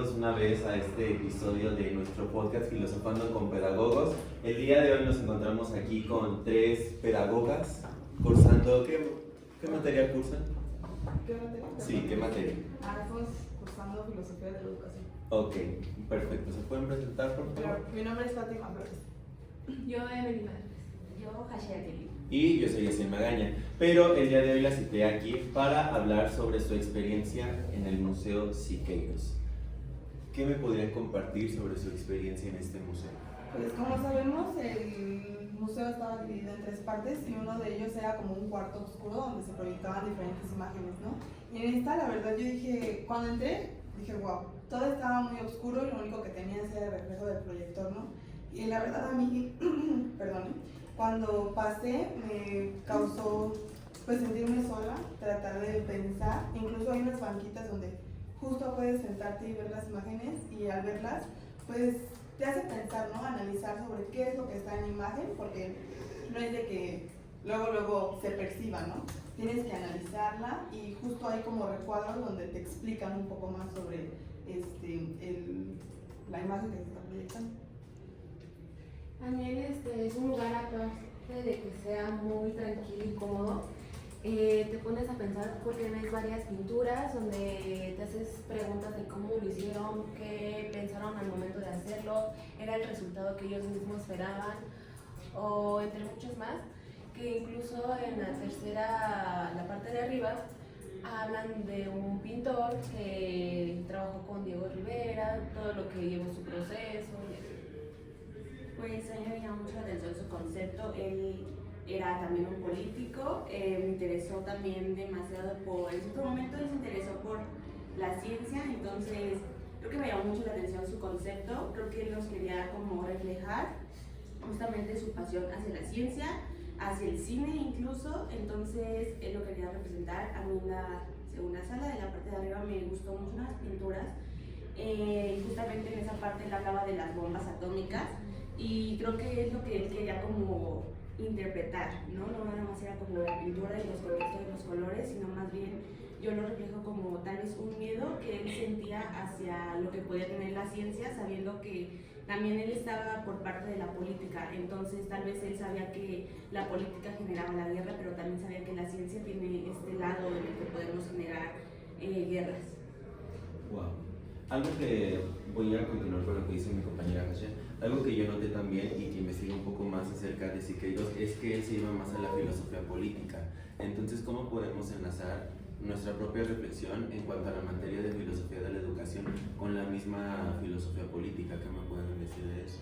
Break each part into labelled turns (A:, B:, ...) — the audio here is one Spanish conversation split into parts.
A: bienvenidos una vez a este episodio de nuestro podcast Filosofando con Pedagogos. El día de hoy nos encontramos aquí con 3 pedagogas cursando... ¿Qué materia cursan?
B: ¿Qué materia?
A: Sí, ¿qué materia?
B: Estamos cursando Filosofía de la Educación.
A: Ok, perfecto. ¿Se pueden presentar, por favor?
B: Claro, mi nombre es Fátima Flores.
C: Yo, Emily Madres.
D: Yo, Hashia Kelly.
A: Y yo soy Yaciel Magaña, pero el día de hoy la cité aquí para hablar sobre su experiencia en el Museo Siqueiros. ¿Qué me podrían compartir sobre su experiencia en este museo?
B: Pues como sabemos, el museo estaba dividido en 3 partes y uno de ellos era como un cuarto oscuro donde se proyectaban diferentes imágenes, ¿no? Y en esta, la verdad, yo dije, cuando entré, dije, wow, todo estaba muy oscuro y lo único que tenía era el reflejo del proyector, ¿no? Y la verdad a mí, perdón, cuando pasé me causó pues sentirme sola, tratar de pensar, incluso hay unas banquitas donde justo puedes sentarte y ver las imágenes y al verlas pues te hace pensar, ¿no? Analizar sobre qué es lo que está en la imagen, porque no es de que luego se perciba, ¿no? Tienes que analizarla y justo hay como recuadros donde te explican un poco más sobre la imagen que se está proyectando.
C: También es un lugar, aparte de que sea muy tranquilo y cómodo, te pones a pensar porque ves varias pinturas donde te haces preguntas de cómo lo hicieron, qué pensaron al momento de hacerlo, era el resultado que ellos mismos esperaban, o entre muchos más, que incluso en la parte de arriba, hablan de un pintor que trabajó con Diego Rivera, todo lo que llevó su proceso.
D: Pues a mí me llamó mucho la atención su concepto. Él era también un político, me interesó también demasiado en cierto momento él se interesó por la ciencia, entonces creo que me llamó mucho la atención su concepto. Creo que él nos quería como reflejar justamente su pasión hacia la ciencia, hacia el cine incluso, entonces él lo quería representar. A mí en la segunda sala de la parte de arriba me gustó mucho las pinturas, justamente en esa parte él hablaba de las bombas atómicas y creo que es lo que él quería como interpretar, ¿no? No nada más era como la pintura y los contextos de los colores, sino más bien yo lo reflejo como tal vez un miedo que él sentía hacia lo que podía tener la ciencia, sabiendo que también él estaba por parte de la política, entonces tal vez él sabía que la política generaba la guerra, pero también sabía que la ciencia tiene este lado en el que podemos generar guerras.
A: Wow. Algo que voy a continuar con lo que dice mi compañera Hashia, algo que yo noté también y que investigué un poco más acerca de Siqueiros es que él se iba más a la filosofía política. Entonces, ¿cómo podemos enlazar nuestra propia reflexión en cuanto a la materia de filosofía de la educación con la misma filosofía política? ¿Qué me pueden decir de eso?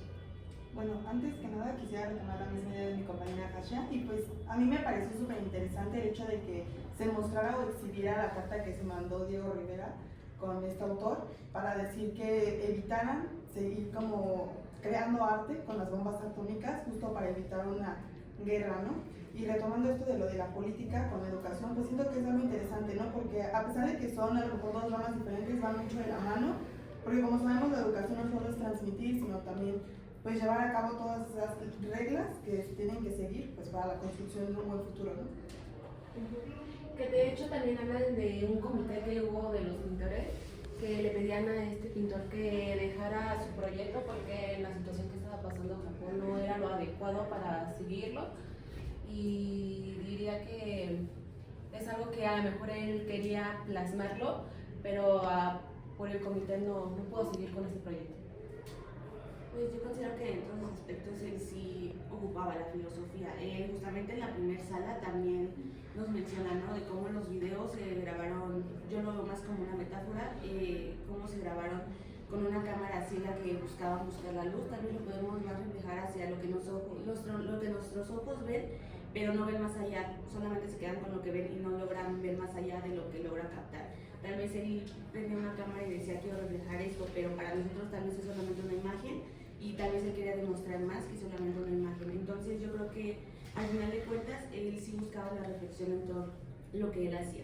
B: Bueno, antes que nada quisiera retomar la misma idea de mi compañera Hashia y pues a mí me pareció súper interesante el hecho de que se mostrara o exhibiera la carta que se mandó Diego Rivera con este autor para decir que evitaran seguir como creando arte con las bombas atómicas justo para evitar una guerra, ¿no? Y retomando esto de lo de la política con la educación, pues siento que es algo interesante, ¿no? Porque a pesar de que son a lo mejor 2 ramas diferentes, van mucho de la mano, porque como sabemos la educación no solo es transmitir, sino también pues llevar a cabo todas esas reglas que se tienen que seguir pues para la construcción de un buen futuro, ¿no?
C: Que de hecho también hablan de un comité que hubo de los pintores que le pedían a este pintor que dejara su proyecto porque la situación que estaba pasando en Japón no era lo adecuado para seguirlo, y diría que es algo que a lo mejor él quería plasmarlo, pero por el comité no pudo seguir con ese proyecto.
D: Pues yo considero que dentro de los aspectos él sí ocupaba la filosofía. Justamente en la primera sala también nos menciona, ¿no? De cómo los videos se grabaron, yo lo veo más como una metáfora, cómo se grabaron con una cámara así la que buscaba buscar la luz. Tal vez lo podemos más reflejar hacia lo que nuestros ojos ven, pero no ven más allá, solamente se quedan con lo que ven y no logran ver más allá de lo que logra captar. Tal vez él prendía una cámara y decía quiero reflejar esto, pero para nosotros tal vez es solamente una imagen y tal vez él quería demostrar más que solamente una imagen. Entonces yo creo que al final de cuentas él sí buscaba la reflexión en todo lo que él hacía.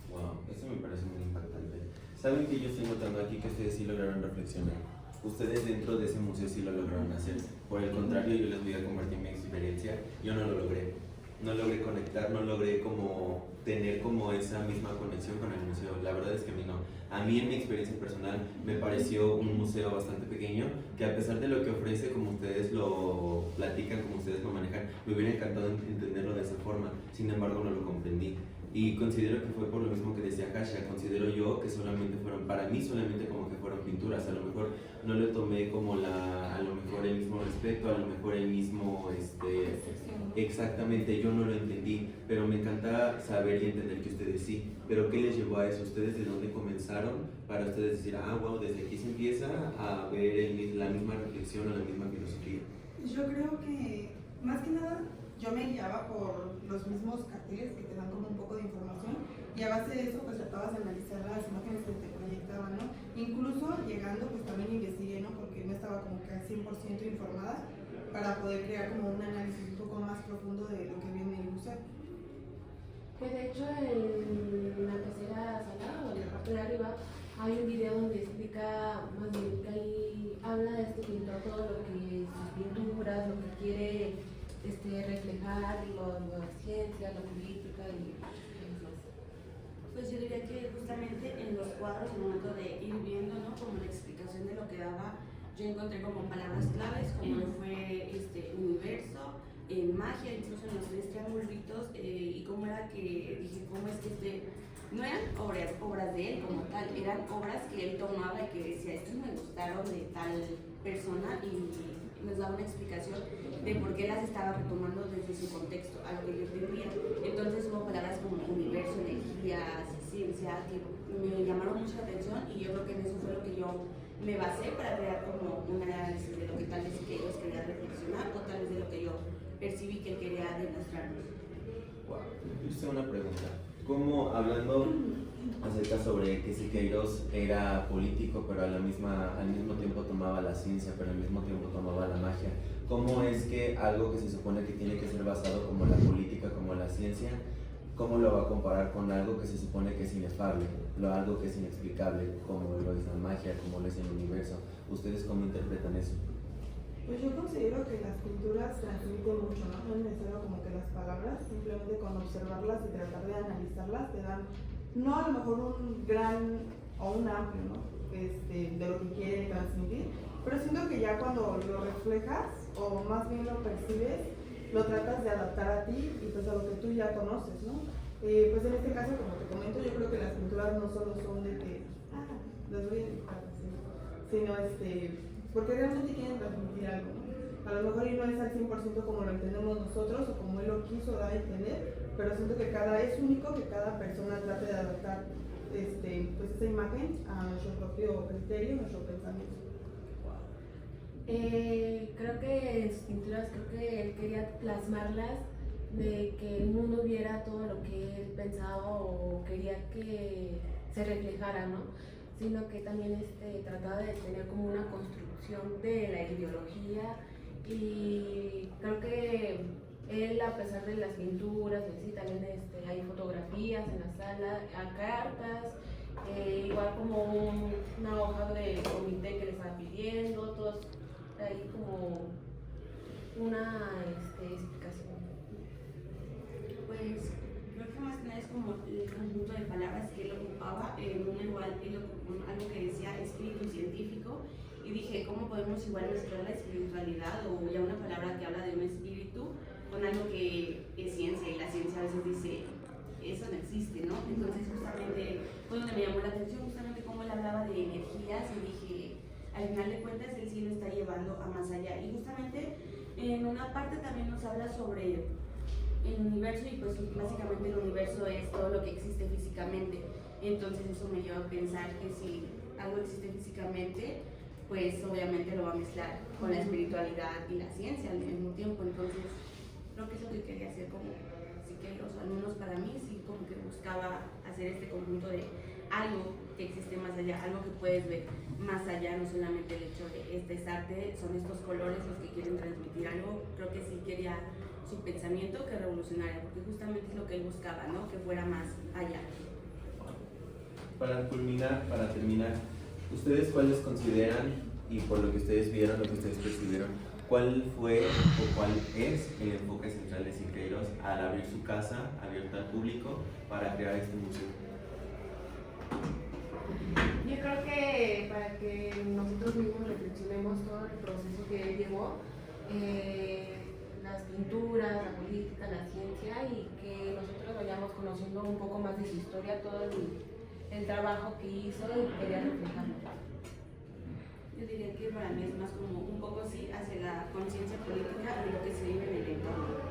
A: Wow, eso me parece muy impactante. ¿Saben que yo estoy notando aquí que ustedes sí lograron reflexionar? Ustedes dentro de ese museo sí lo lograron hacer. Por el contrario, yo les voy a compartir mi experiencia. Yo no lo logré. no logré conectar, no logré como tener como esa misma conexión con el museo. La verdad es que a mí no. A mí en mi experiencia personal me pareció un museo bastante pequeño, que a pesar de lo que ofrece, como ustedes lo platican, como ustedes lo manejan, me hubiera encantado entenderlo de esa forma. Sin embargo, no lo comprendí. Y considero que fue por lo mismo que decía Kasia, considero yo que solamente fueron, para mí solamente como que fueron pinturas, a lo mejor no le tomé como a lo mejor el mismo respeto, a lo mejor el mismo, exactamente, yo no lo entendí, pero me encanta saber y entender que ustedes sí, pero ¿qué les llevó a eso? ¿Ustedes de dónde comenzaron para ustedes decir, wow, desde aquí se empieza a ver la misma reflexión o la misma filosofía?
B: Yo creo que, más que nada, yo me guiaba por los mismos carteles que te dan como un poco de información y a base de eso pues tratabas de analizar las imágenes que te proyectaban, ¿no? Incluso llegando pues también investigué, ¿no? Porque no estaba como que al 100% informada para poder crear como un análisis un poco más profundo de lo que viene en el museo.
C: Que de hecho en la tercera sala o en la parte de arriba hay un video donde explica, más bien que ahí habla de este pintor todo lo que sus pinturas, lo que quiere reflejar, la ciencia, la política y demás.
D: Pues yo diría que justamente en los cuadros, al momento de ir viendo, ¿no? Como la explicación de lo que daba, yo encontré como palabras claves, como lo fue universo, magia, incluso en los tres triangulitos, y cómo era que, dije, cómo es que no eran obras de él como tal, eran obras que él tomaba y que decía, estos me gustaron de tal persona, y nos daba una explicación de por qué las estaba retomando desde su contexto, a lo que yo entendía. Entonces hubo palabras como universo, energías, ciencia, que me llamaron mucho la atención, y yo creo que en eso fue lo que yo me basé para crear como un análisis de lo que tal vez que ellos querían reflexionar, o tal vez de lo que yo percibí que él quería demostrarnos.
A: Wow. Yo hice una pregunta. ¿Cómo, hablando acerca sobre que Siqueiros era político, pero al mismo tiempo tomaba la ciencia, pero al mismo tiempo tomaba la magia, cómo es que algo que se supone que tiene que ser basado como la política, como la ciencia, cómo lo va a comparar con algo que se supone que es inefable, algo que es inexplicable, como lo es la magia, como lo es el universo? ¿Ustedes cómo interpretan eso?
B: Pues yo considero que las pinturas transmiten mucho, ¿no? No es necesario como que las palabras, simplemente con observarlas y tratar de analizarlas te dan, no a lo mejor un gran o un amplio, ¿no? De lo que quiere transmitir, pero siento que ya cuando lo reflejas o más bien lo percibes, lo tratas de adaptar a ti y pues a lo que tú ya conoces, ¿no? Pues en este caso, como te comento, yo creo que las pinturas no solo son de que, las voy a dibujar, sino porque realmente quieren transmitir algo, ¿no? A lo mejor y no es al 100% como lo entendemos nosotros o como él lo quiso dar a entender, pero siento que es único que cada persona trate de adaptar pues esa imagen a nuestro propio criterio, nuestro pensamiento.
C: Creo que en sus pinturas, creo que él quería plasmarlas de que el mundo viera todo lo que él pensaba o quería que se reflejara, ¿no? Sino que también trataba de tener como una construcción de la ideología, y creo que él, a pesar de las pinturas y así, también hay fotografías en la sala, a cartas, igual como una hoja de comité que le estaba pidiendo, todos ahí como una explicación.
D: Pues creo que más que nada es como el conjunto de palabras que él ocupaba, igual él ocupó algo que decía espíritu científico, y dije, ¿cómo podemos igual mezclar la espiritualidad o ya una palabra que habla de un espíritu con algo que es ciencia? Y la ciencia a veces dice, eso no existe, ¿no? Entonces justamente fue donde me llamó la atención, justamente cómo él hablaba de energías, y dije, al final de cuentas él sí lo está llevando a más allá. Y justamente en una parte también nos habla sobre el universo, y pues básicamente el universo es todo lo que existe físicamente. Entonces eso me lleva a pensar que si algo existe físicamente, pues obviamente lo va a mezclar con la espiritualidad y la ciencia al mismo tiempo. Entonces creo que es lo que quería hacer como Siqueiros, al menos para mí, sí, como que buscaba hacer este conjunto de algo que existe más allá, algo que puedes ver más allá, no solamente el hecho de este es arte, son estos colores los que quieren transmitir algo. Creo que sí quería su pensamiento que revolucionara, porque justamente es lo que él buscaba, ¿no? Que fuera más allá.
A: Para terminar, ¿ustedes cuáles consideran, y por lo que ustedes vieron, lo que ustedes percibieron, ¿Cuál fue o cuál es el enfoque central de Siqueiros al abrir su casa abierta al público para crear este museo?
C: Yo creo que para que nosotros mismos reflexionemos todo el proceso que él llevó, las pinturas, la política, la ciencia, y que nosotros vayamos conociendo un poco más de su historia, todo el trabajo que hizo y quería reflejarlo.
D: Yo diría que para mí es más como un poco sí hacia la conciencia política de lo que se vive en el entorno.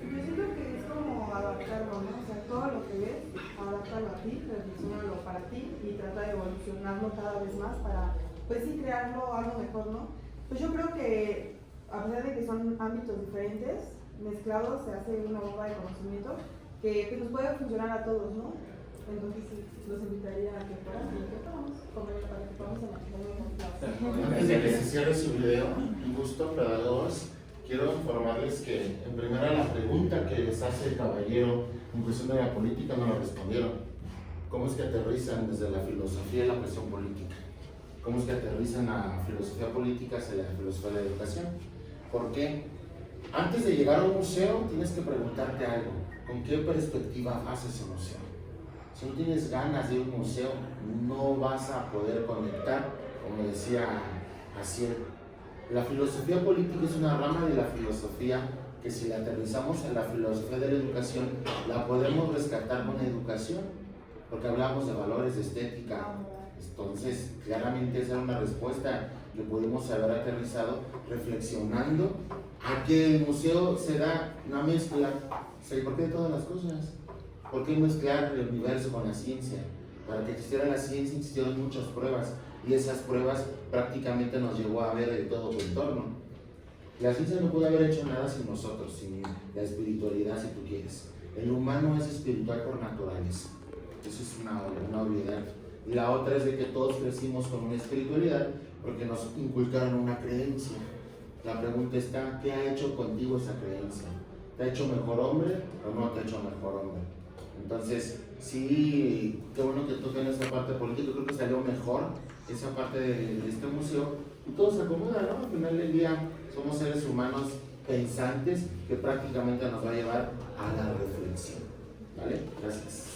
B: Yo siento que es como adaptarlo, ¿no? O sea, todo lo que ves, adáptalo a ti, reflexiónalo para ti y trata de evolucionarlo cada vez más para, pues sí, crearlo algo mejor, ¿no? Pues yo creo que, a pesar de que son ámbitos diferentes, mezclados se hace una bomba de conocimiento que nos puede funcionar a todos, ¿no? Entonces sí, los invitaría a que fueran y que podamos comer para que podamos analizar.
E: Antes de que se cierre su video, un gusto, pedagogos. Quiero informarles que en primera la pregunta que les hace el caballero en cuestión de la política no la respondieron. ¿Cómo es que aterrizan desde la filosofía y la presión política? ¿Cómo es que aterrizan a filosofía política hacia la filosofía de la educación? ¿Por qué? Antes de llegar a un museo tienes que preguntarte algo. ¿Con qué perspectiva vas a ese museo? Si no tienes ganas de ir a un museo, no vas a poder conectar, como decía Asiel. La filosofía política es una rama de la filosofía que si la aterrizamos en la filosofía de la educación, la podemos rescatar con educación, porque hablamos de valores, de estética. Entonces, claramente esa era una respuesta que pudimos haber aterrizado reflexionando a que el museo se da una mezcla. ¿Por qué de todas las cosas? ¿Por qué mezclar el universo con la ciencia? Para que existiera la ciencia existieron muchas pruebas y esas pruebas prácticamente nos llevó a ver el todo tu entorno. La ciencia no pudo haber hecho nada sin nosotros, sin la espiritualidad si tú quieres. El humano es espiritual por naturaleza, eso es una obviedad. Y la otra es de que todos crecimos con una espiritualidad porque nos inculcaron una creencia. La pregunta está, ¿qué ha hecho contigo esa creencia? ¿Te ha hecho mejor hombre o no te ha hecho mejor hombre? Entonces, sí, qué bueno que toquen esa parte política, creo que salió mejor esa parte de este museo y todo se acomoda, ¿no? Al final del día somos seres humanos pensantes que prácticamente nos va a llevar a la reflexión, ¿vale? Gracias.